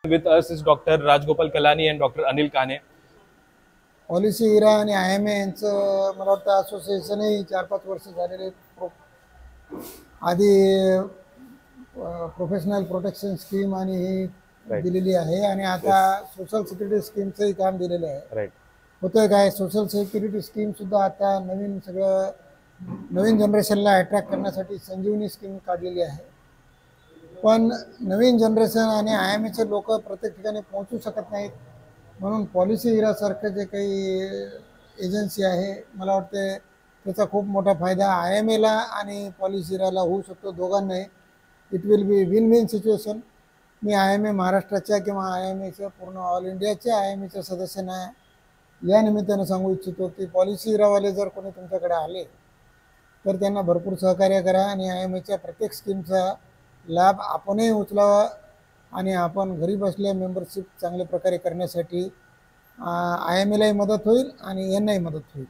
With us is Dr. Rajgopal Kalani and Dr. Anil Kane. Policy इरा आणि IMA यांचं मला वाटतं असोसिएशनही 4-5 वर्ष झालेले आधी प्रोफेशनल प्रोटेक्शन स्कीम आणि ही दिलेली आहे आणि आता सोशल सिक्युरिटी स्कीमचंही काम दिलेलं आहे. होतंय काय, सोशल सिक्युरिटी स्कीम सुद्धा आता नवीन जनरेशनला अट्रॅक्ट करण्यासाठी संजीवनी स्कीम काढलेली आहे. पण नवीन जनरेशन आणि IMAचे लोक प्रत्येक ठिकाणी पोहोचू शकत नाहीत, म्हणून पॉलिसी इरासारखं जे काही एजन्सी आहे मला वाटते त्याचा खूप मोठा फायदा IMAला आणि पॉलिसी इराला होऊ शकतो, दोघांनाही. It will be win win situation. Me IMA महाराष्ट्राच्या किंवा IMAच्या पूर्ण ऑल इंडियाच्या IMAच्या सदस्यांना या निमित्तानं सांगू इच्छितो की पॉलिसी इरावाले जर कोणी तुमच्याकडे आले तर त्यांना भरपूर सहकार्य करा आणि IMAच्या प्रत्येक स्कीमचा लाभ आपणही उचलावा आणि आपण घरी बसल्या मेंबरशिप चांगल्या प्रकारे करण्यासाठी IMAलाही मदत होईल आणि यांनाही मदत होईल.